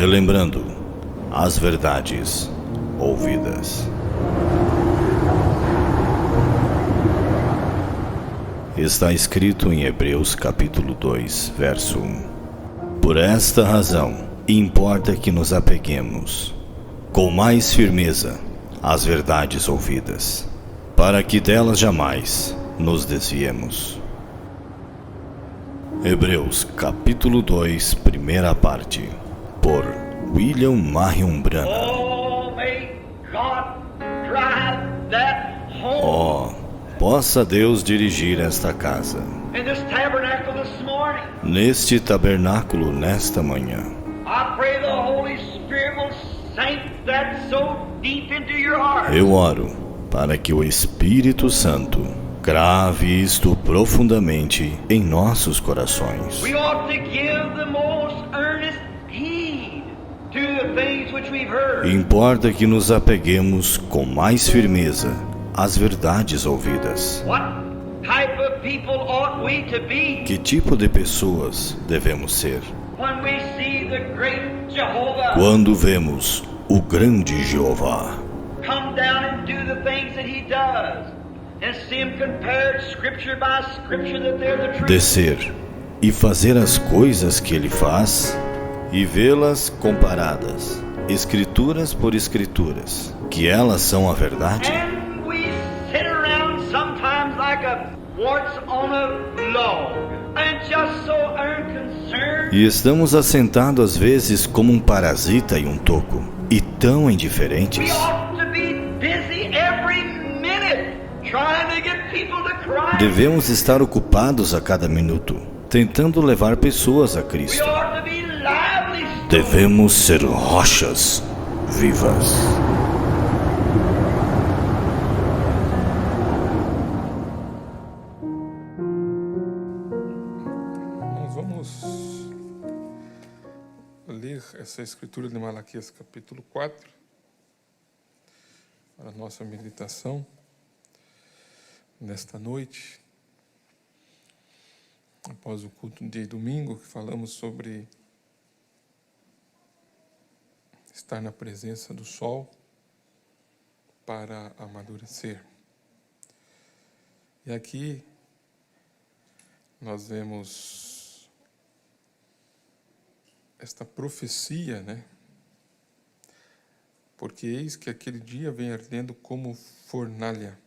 relembrando as verdades ouvidas. Está escrito em Hebreus capítulo 2, verso 1. Por esta razão, importa que nos apeguemos com mais firmeza às verdades ouvidas, para que delas jamais nos desviemos. Hebreus capítulo 2, primeira parte, por William Marion Branham. Possa Deus dirigir esta casa, neste tabernáculo nesta manhã. Eu oro para que o Espírito Santo grave isto profundamente em nossos corações. Importa que nos apeguemos com mais firmeza às verdades ouvidas. Que tipo de pessoas devemos ser? Quando vemos o grande Jeová descer e fazer as coisas que ele faz e vê-las comparadas, escrituras por escrituras, que elas são a verdade. E estamos assentados às vezes como um parasita em um toco, e tão indiferentes. Devemos estar ocupados a cada minuto, tentando levar pessoas a Cristo. Devemos ser rochas vivas. Nós vamos ler essa escritura de Malaquias capítulo 4 para a nossa meditação nesta noite, após o culto de domingo, que falamos sobre estar na presença do sol para amadurecer. E aqui nós vemos esta profecia, Porque eis que aquele dia vem ardendo como fornalha.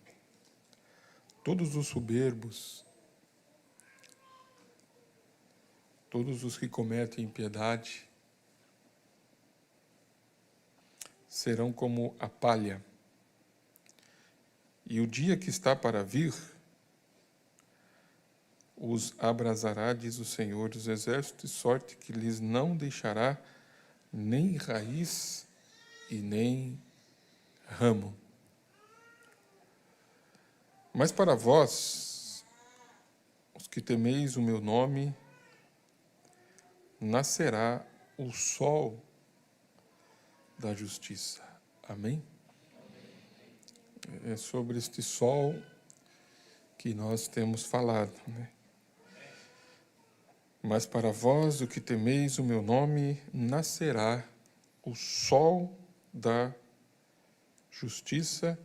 Todos os soberbos, todos os que cometem impiedade, serão como a palha. E o dia que está para vir os abrasará, diz o Senhor dos Exércitos, de sorte que lhes não deixará nem raiz e nem ramo. Mas para vós, os que temeis o meu nome, nascerá o sol da justiça. Amém? É sobre este sol que nós temos falado, Mas para vós, o que temeis o meu nome, nascerá o sol da justiça,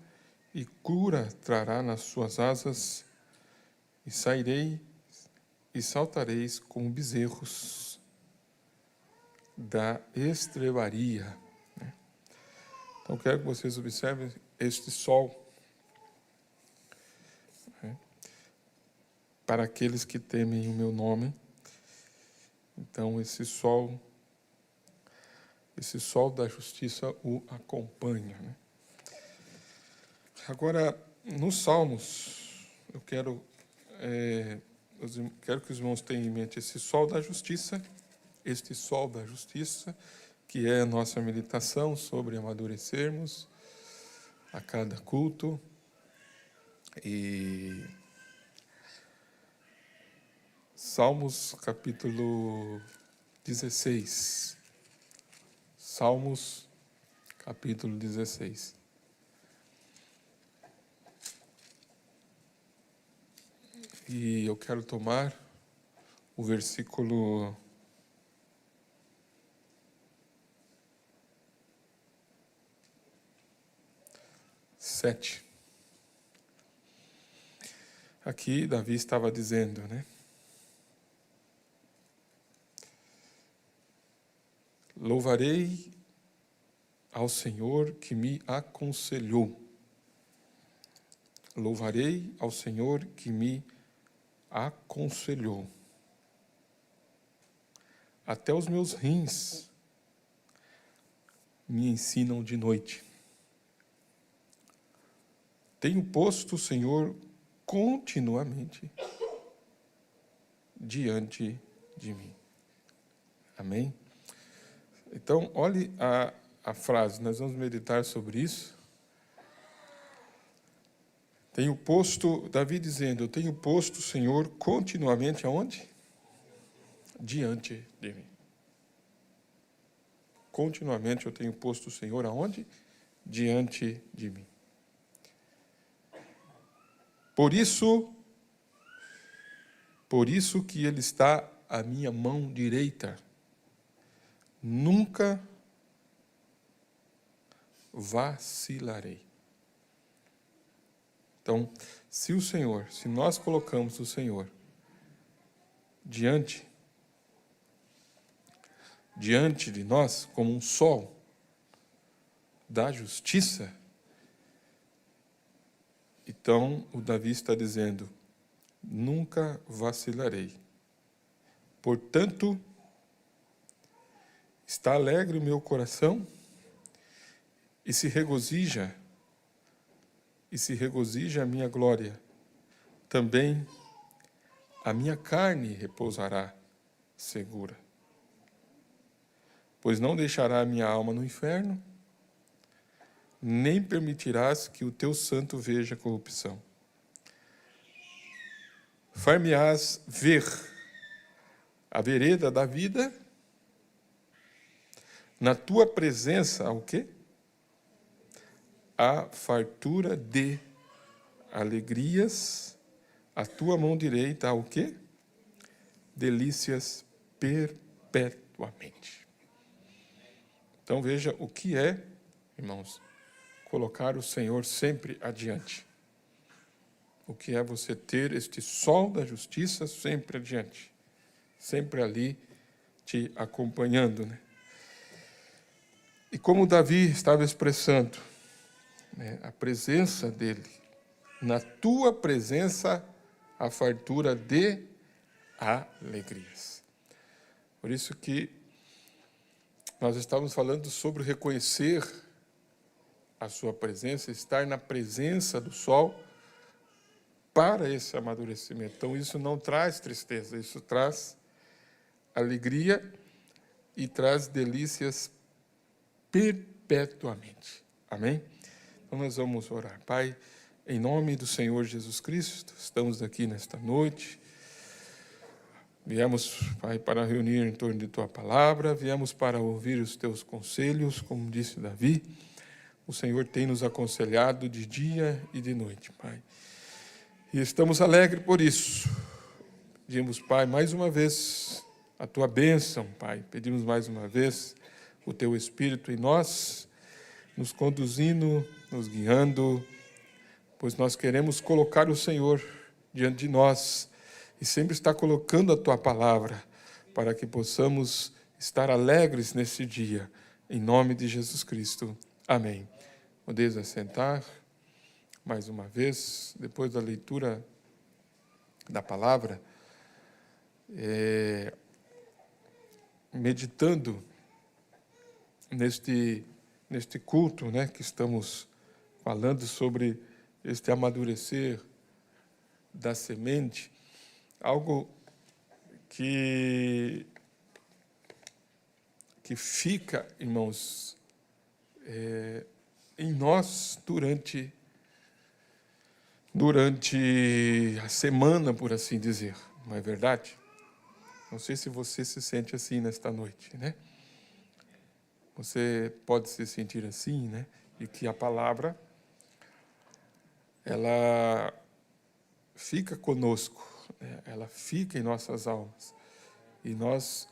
e cura trará nas suas asas, e saireis e saltareis como bezerros da estrebaria. Então, quero que vocês observem este sol, para aqueles que temem o meu nome. Então, esse sol da justiça o acompanha. Agora, nos Salmos, eu quero que os irmãos tenham em mente este sol da justiça, que é a nossa meditação sobre amadurecermos a cada culto. E Salmos capítulo 16. Salmos capítulo 16. E eu quero tomar o versículo 7. Aqui Davi estava dizendo, né? Louvarei ao Senhor que me aconselhou. Louvarei ao Senhor que me aconselhou. Até os meus rins me ensinam de noite. Tenho posto o Senhor continuamente diante de mim. Amém? Então, olhe a frase, nós vamos meditar sobre isso. Tenho posto, Davi dizendo, eu tenho posto o Senhor continuamente aonde? Diante de mim. Continuamente eu tenho posto o Senhor aonde? Diante de mim. Por isso que Ele está à minha mão direita. Nunca vacilarei. Então, se nós colocamos o Senhor diante de nós como um sol da justiça, então o Davi está dizendo, nunca vacilarei. Portanto, está alegre o meu coração e se regozija a minha glória. Também a minha carne repousará segura. Pois não deixará a minha alma no inferno, nem permitirás que o teu santo veja corrupção. Far-me-ás ver a vereda da vida, na tua presença, o quê? A fartura de alegrias, a tua mão direita, o quê? Delícias perpetuamente. Então veja o que é, irmãos, colocar o Senhor sempre adiante. O que é você ter este sol da justiça sempre adiante, sempre ali te acompanhando, né? E como Davi estava expressando, né, a presença dele, na tua presença, a fartura de alegrias. Por isso que nós estávamos falando sobre reconhecer a sua presença, estar na presença do sol para esse amadurecimento. Então, isso não traz tristeza, isso traz alegria e traz delícias perpetuamente. Amém? Então, nós vamos orar. Pai, em nome do Senhor Jesus Cristo, estamos aqui nesta noite. Viemos, Pai, para reunir em torno de Tua palavra, viemos para ouvir os Teus conselhos, como disse Davi. O Senhor tem nos aconselhado de dia e de noite, Pai. E estamos alegres por isso. Pedimos, Pai, mais uma vez a Tua bênção, Pai. Pedimos mais uma vez o Teu Espírito em nós, nos conduzindo, nos guiando, pois nós queremos colocar o Senhor diante de nós e sempre estar colocando a Tua palavra para que possamos estar alegres nesse dia, em nome de Jesus Cristo. Amém. Podeis assentar mais uma vez, depois da leitura da palavra, meditando neste culto, né, que estamos falando sobre este amadurecer da semente, algo que fica, irmãos, em nós durante a semana, por assim dizer, não é verdade? Não sei se você se sente assim nesta noite, né? Você pode se sentir assim, né? E que a palavra, ela fica conosco, né? Ela fica em nossas almas. E nós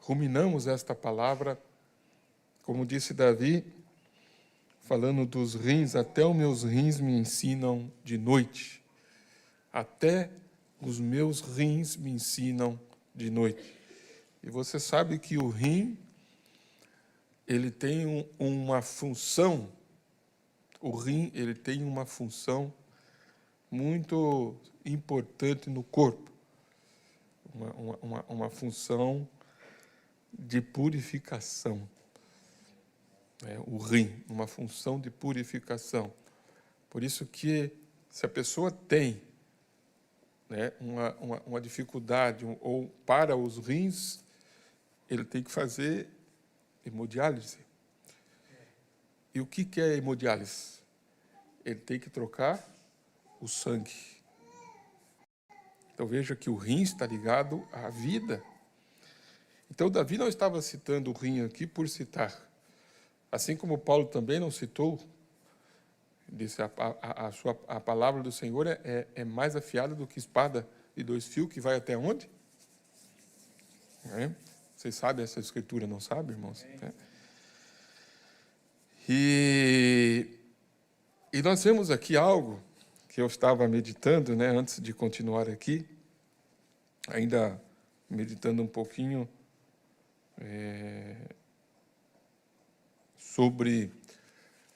ruminamos esta palavra, como disse Davi, falando dos rins, até os meus rins me ensinam de noite. Até os meus rins me ensinam de noite. E você sabe que o rim, ele tem uma função, o rim, ele tem uma função muito importante no corpo. Uma função de purificação. O rim, uma função de purificação. Por isso que, se a pessoa tem, né, uma dificuldade, ou para os rins, ele tem que fazer hemodiálise. E o que é hemodiálise? Ele tem que trocar o sangue. Então, veja que o rim está ligado à vida. Então, Davi não estava citando o rim aqui por citar. Assim como Paulo também não citou, disse, a palavra do Senhor é mais afiada do que espada de 2 fios, que vai até onde? Vocês sabem essa escritura, não sabem, irmãos? E nós vemos aqui algo que eu estava meditando, né, antes de continuar aqui, ainda meditando um pouquinho sobre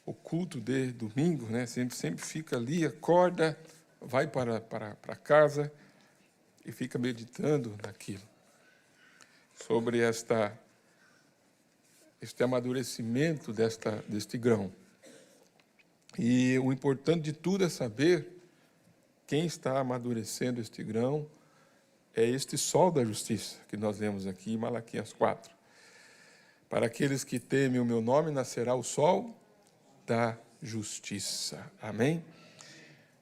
o culto de domingo, né? Sempre fica ali, acorda, vai para casa e fica meditando naquilo, sobre este amadurecimento deste grão. E o importante de tudo é saber quem está amadurecendo este grão, é este sol da justiça, que nós vemos aqui em Malaquias 4. Para aqueles que temem o meu nome, nascerá o sol da justiça. Amém?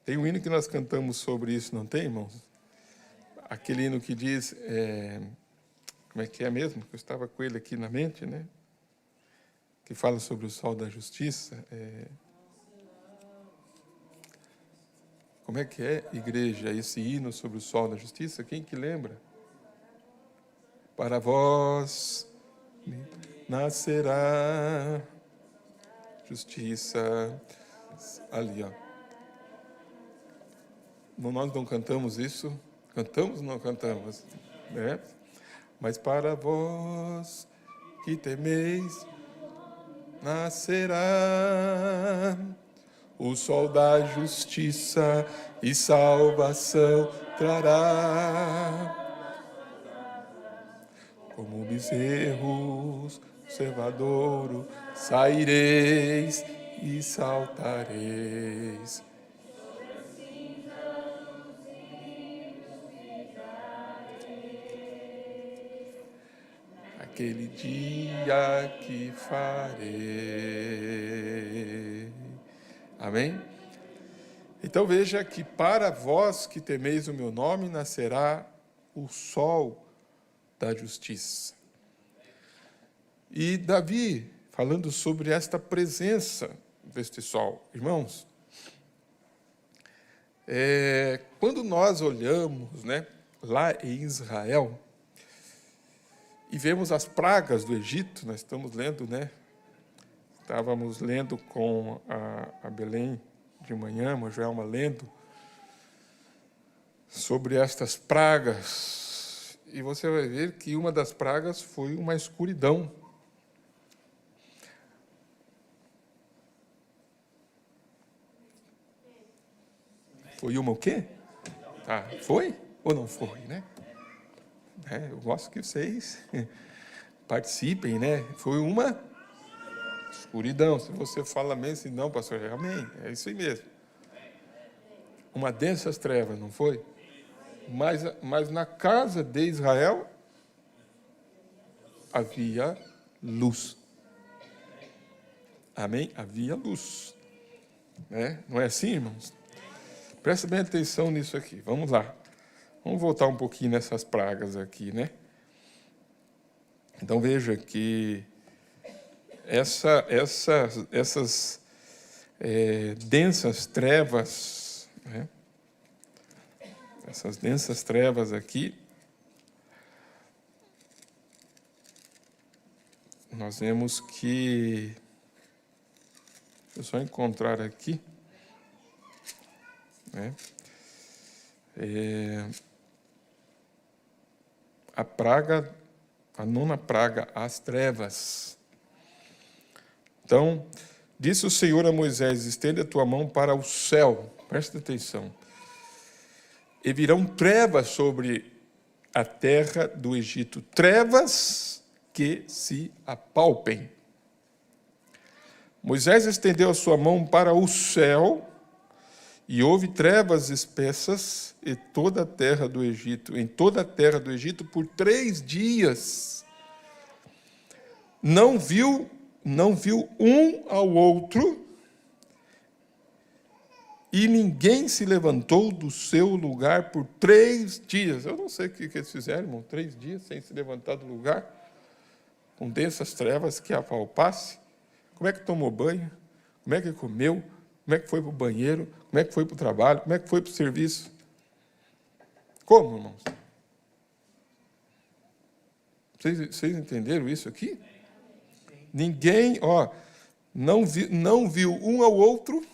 Tem um hino que nós cantamos sobre isso, não tem, irmãos? Aquele hino que diz, como é que é mesmo? Eu estava com ele aqui na mente, né? Que fala sobre o sol da justiça. Como é que é, igreja, esse hino sobre o sol da justiça? Quem que lembra? Para vós nascerá justiça. Ali, ó. Nós não cantamos isso? Cantamos ou não cantamos? Né? Mas para vós que temeis, nascerá o sol da justiça e salvação trará. Como bezerros, cevadouro, saireis e saltareis. Aquele dia que farei. Amém? Então veja que para vós que temeis o meu nome, nascerá o sol da justiça. E Davi, falando sobre esta presença deste sol, irmãos, quando nós olhamos, né, lá em Israel, e vemos as pragas do Egito, nós estamos lendo, né? Estávamos lendo com a Belém de manhã, a Joelma lendo, sobre estas pragas. E você vai ver que uma das pragas foi uma escuridão. Foi uma o quê? Foi ou não foi, né? Eu gosto que vocês participem, né? Foi uma escuridão. Se você fala amém, se não, pastor, amém. É isso aí mesmo. Uma densas trevas, não foi? Mas na casa de Israel havia luz. Amém? Havia luz. Né? Não é assim, irmãos? Presta bem atenção nisso aqui. Vamos lá. Vamos voltar um pouquinho nessas pragas aqui, né? Então, veja que essas densas trevas, né? Essas densas trevas aqui, nós vemos que Deixa eu só encontrar aqui. Né? A nona praga, as trevas. Então, disse o Senhor a Moisés: estende a tua mão para o céu, presta atenção, e virão trevas sobre a terra do Egito, trevas que se apalpem. Moisés estendeu a sua mão para o céu, e houve trevas espessas em toda a terra do Egito, por 3 dias. Não viu um ao outro, e ninguém se levantou do seu lugar por 3 dias. Eu não sei o que eles fizeram, irmão, 3 dias sem se levantar do lugar, com densas trevas que apalpasse. Como é que tomou banho? Como é que comeu? Como é que foi para o banheiro? Como é que foi para o trabalho? Como é que foi para o serviço? Como, irmãos? Vocês entenderam isso aqui? Ninguém, não viu um ao outro,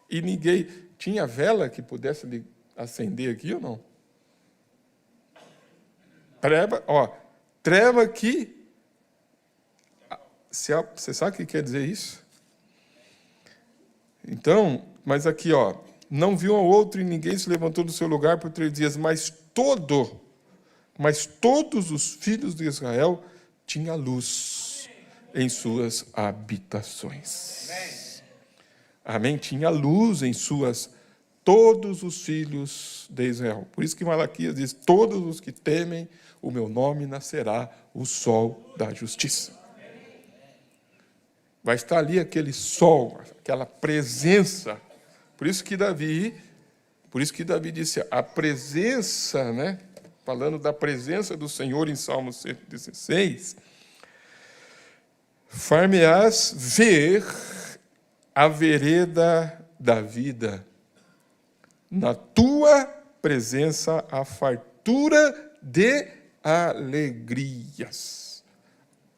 e ninguém tinha vela que pudesse acender aqui ou não? Treva que... Você sabe o que quer dizer isso? Então, mas aqui, não viu um ao outro e ninguém se levantou do seu lugar por 3 dias, mas todos os filhos de Israel tinham luz em suas habitações. Amém? Tinha luz em todos os filhos de Israel. Por isso que Malaquias diz: todos os que temem o meu nome nascerá o sol da justiça. Vai estar ali aquele sol, aquela presença. Por isso que Davi disse a presença, né? Falando da presença do Senhor em Salmo 116, far-me-ás ver a vereda da vida, na tua presença a fartura de alegrias.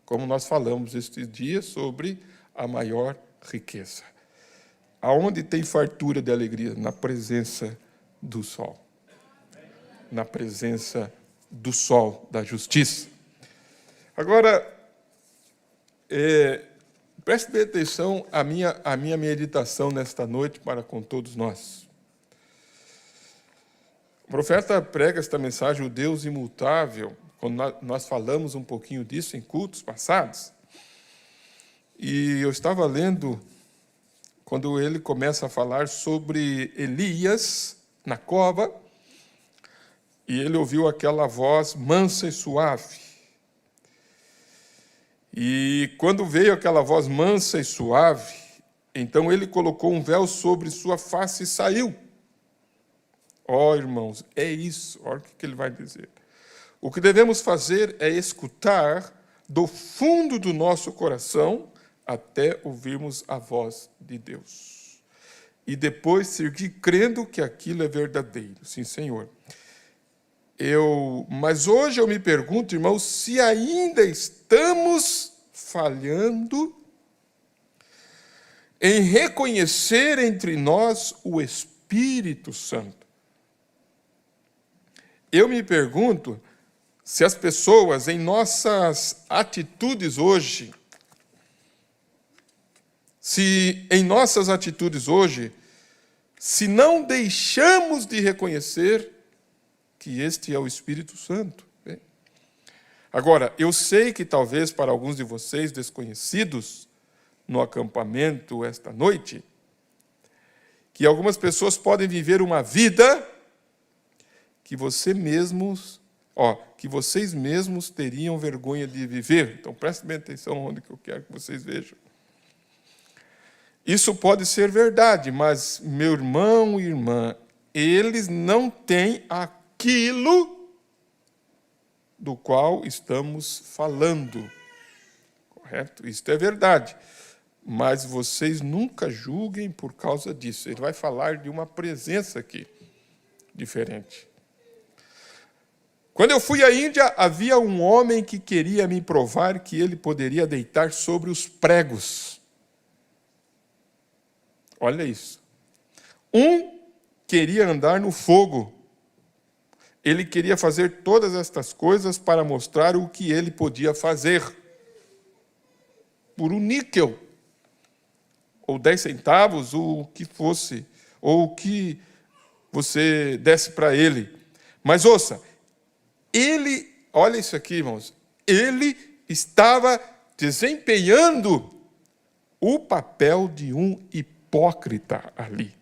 Como nós falamos estes dias sobre a maior riqueza. Aonde tem fartura de alegria? Na presença do sol. Na presença do sol da justiça. Agora, preste bem atenção à minha meditação nesta noite para com todos nós. O profeta prega esta mensagem, o Deus imutável, quando nós falamos um pouquinho disso em cultos passados. E eu estava lendo, quando ele começa a falar sobre Elias na cova, e ele ouviu aquela voz mansa e suave. E quando veio aquela voz mansa e suave, então ele colocou um véu sobre sua face e saiu. Irmãos, é isso, olha o que ele vai dizer. O que devemos fazer é escutar do fundo do nosso coração até ouvirmos a voz de Deus. E depois seguir crendo que aquilo é verdadeiro. Sim, Senhor. Mas hoje eu me pergunto, irmãos, se ainda estamos falhando em reconhecer entre nós o Espírito Santo. Eu me pergunto se as pessoas, em nossas atitudes hoje, se não deixamos de reconhecer que este é o Espírito Santo. Agora, eu sei que talvez para alguns de vocês desconhecidos no acampamento esta noite, que algumas pessoas podem viver uma vida que vocês mesmos teriam vergonha de viver. Então, prestem bem atenção onde que eu quero que vocês vejam. Isso pode ser verdade, mas, meu irmão e irmã, eles não têm aquilo do qual estamos falando. Correto? Isso é verdade. Mas vocês nunca julguem por causa disso. Ele vai falar de uma presença aqui, diferente. Quando eu fui à Índia, havia um homem que queria me provar que ele poderia deitar sobre os pregos. Olha isso. Um queria andar no fogo. Ele queria fazer todas estas coisas para mostrar o que ele podia fazer. Por um níquel, ou 10 centavos, ou o que fosse, ou o que você desse para ele. Mas ouça, olha isso aqui, irmãos, ele estava desempenhando o papel de um hipócrita ali.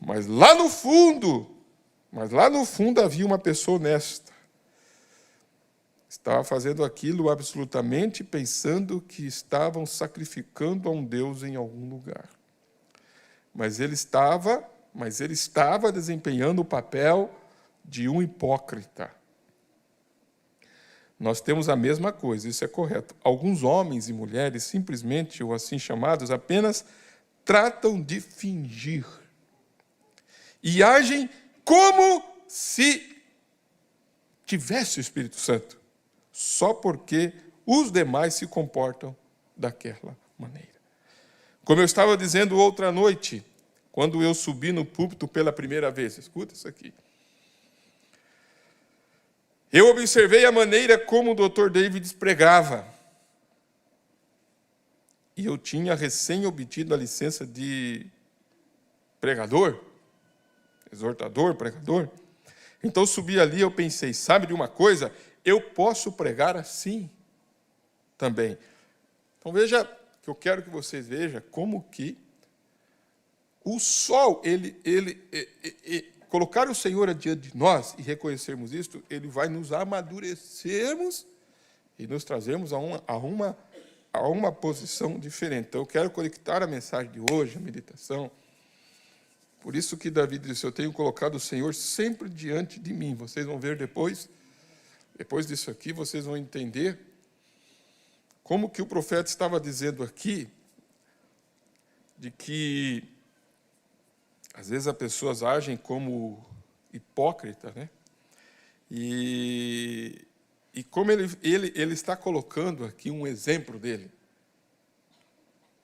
Mas lá no fundo havia uma pessoa honesta. Estava fazendo aquilo absolutamente pensando que estavam sacrificando a um Deus em algum lugar. Mas ele estava desempenhando o papel de um hipócrita. Nós temos a mesma coisa, isso é correto. Alguns homens e mulheres, simplesmente, ou assim chamados, apenas tratam de fingir. E agem como se tivesse o Espírito Santo, só porque os demais se comportam daquela maneira. Como eu estava dizendo outra noite, quando eu subi no púlpito pela primeira vez, escuta isso aqui. Eu observei a maneira como o Dr. David pregava. E eu tinha recém obtido a licença de pregador, exortador, pregador. Então subi ali e eu pensei, sabe de uma coisa? Eu posso pregar assim também. Então veja, que eu quero que vocês vejam como que o sol, colocar o Senhor adiante de nós e reconhecermos isto, ele vai nos amadurecermos e nos trazermos a uma posição diferente. Então eu quero conectar a mensagem de hoje, a meditação. Por isso que Davi disse, eu tenho colocado o Senhor sempre diante de mim. Vocês vão ver depois disso aqui, vocês vão entender como que o profeta estava dizendo aqui, de que às vezes as pessoas agem como hipócrita, né? E como ele está colocando aqui um exemplo dele.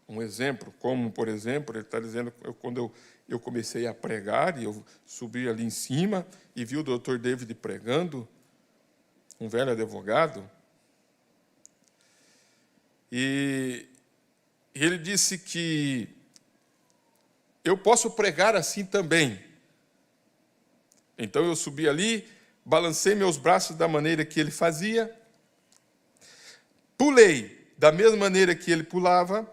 Um exemplo, como, por exemplo, ele está dizendo, quando eu comecei a pregar, e eu subi ali em cima, e vi o Dr. David pregando, um velho advogado, e ele disse que eu posso pregar assim também. Então eu subi ali, balancei meus braços da maneira que ele fazia, pulei da mesma maneira que ele pulava,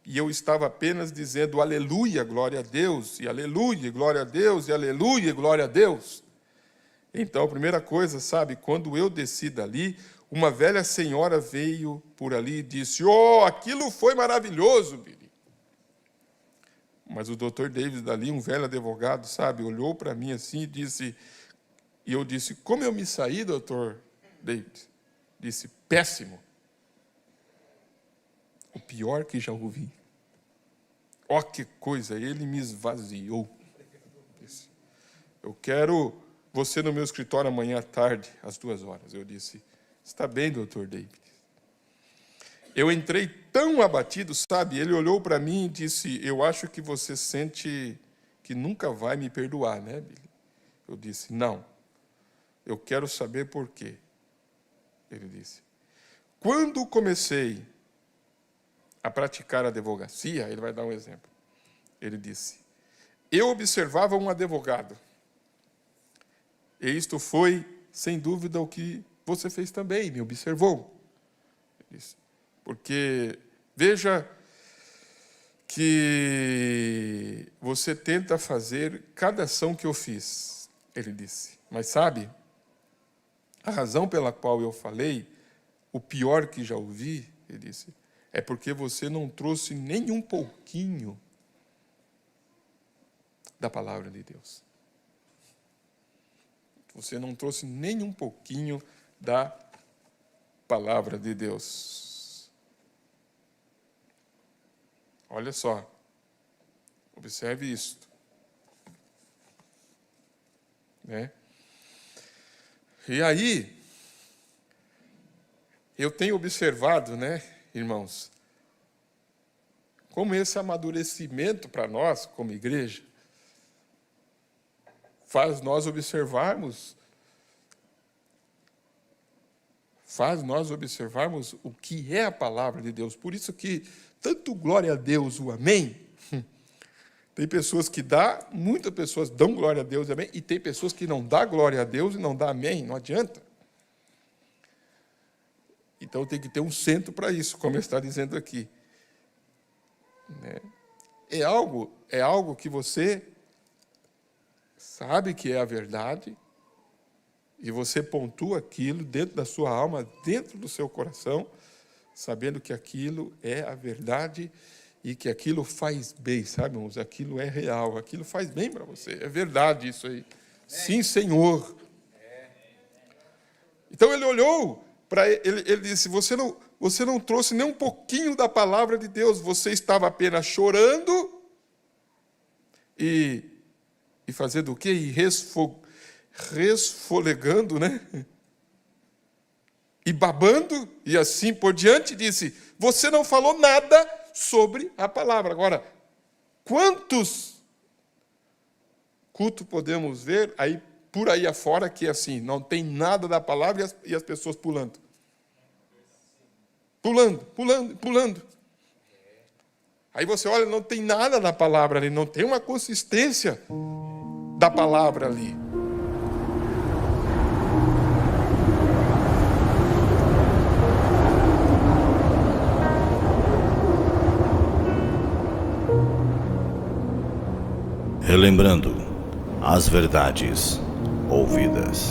e eu estava apenas dizendo aleluia, glória a Deus, e aleluia, glória a Deus, e aleluia, glória a Deus. Então, a primeira coisa, sabe, quando eu desci dali, uma velha senhora veio por ali e disse, aquilo foi maravilhoso, Billy. Mas o Dr. David dali, um velho advogado, sabe, olhou para mim assim e disse, e eu disse, como eu me saí, Dr. David? Disse, péssimo. O pior que já ouvi. Que coisa, ele me esvaziou. Disse, eu quero você no meu escritório amanhã à tarde, às 2h. Eu disse, está bem, Dr. David. Eu entrei tão abatido, sabe? Ele olhou para mim e disse, eu acho que você sente que nunca vai me perdoar, né, Billy? Eu disse, não. Eu quero saber por quê. Ele disse, quando comecei a praticar a advocacia, ele vai dar um exemplo. Ele disse, eu observava um advogado. E isto foi, sem dúvida, o que você fez também, me observou. Ele disse, porque, veja que você tenta fazer cada ação que eu fiz, ele disse. Mas sabe, a razão pela qual eu falei, o pior que já ouvi, ele disse, é porque você não trouxe nem um pouquinho da palavra de Deus. Você não trouxe nem um pouquinho da palavra de Deus. Olha só, observe isto. Né? E aí, eu tenho observado, né, irmãos, como esse amadurecimento para nós, como igreja, faz nós observarmos o que é a palavra de Deus. Por isso que, tanto glória a Deus, o amém, tem pessoas que dão, muitas pessoas dão glória a Deus, amém, e tem pessoas que não dão glória a Deus e não dão amém, não adianta. Então tem que ter um centro para isso, como ele está dizendo aqui. É algo que você sabe que é a verdade, e você pontua aquilo dentro da sua alma, dentro do seu coração, sabendo que aquilo é a verdade e que aquilo faz bem, sabe, irmãos? Aquilo é real, aquilo faz bem para você, é verdade isso aí. Sim, Senhor. Então ele olhou para ele disse, você não trouxe nem um pouquinho da palavra de Deus, você estava apenas chorando e fazendo o quê? E resfolegando, né? E babando, e assim por diante, disse, você não falou nada sobre a palavra. Agora, quantos cultos podemos ver aí por aí afora que assim, não tem nada da palavra e as pessoas pulando. Pulando. Aí você olha, não tem nada da palavra ali, não tem uma consistência da palavra ali. Relembrando as verdades ouvidas.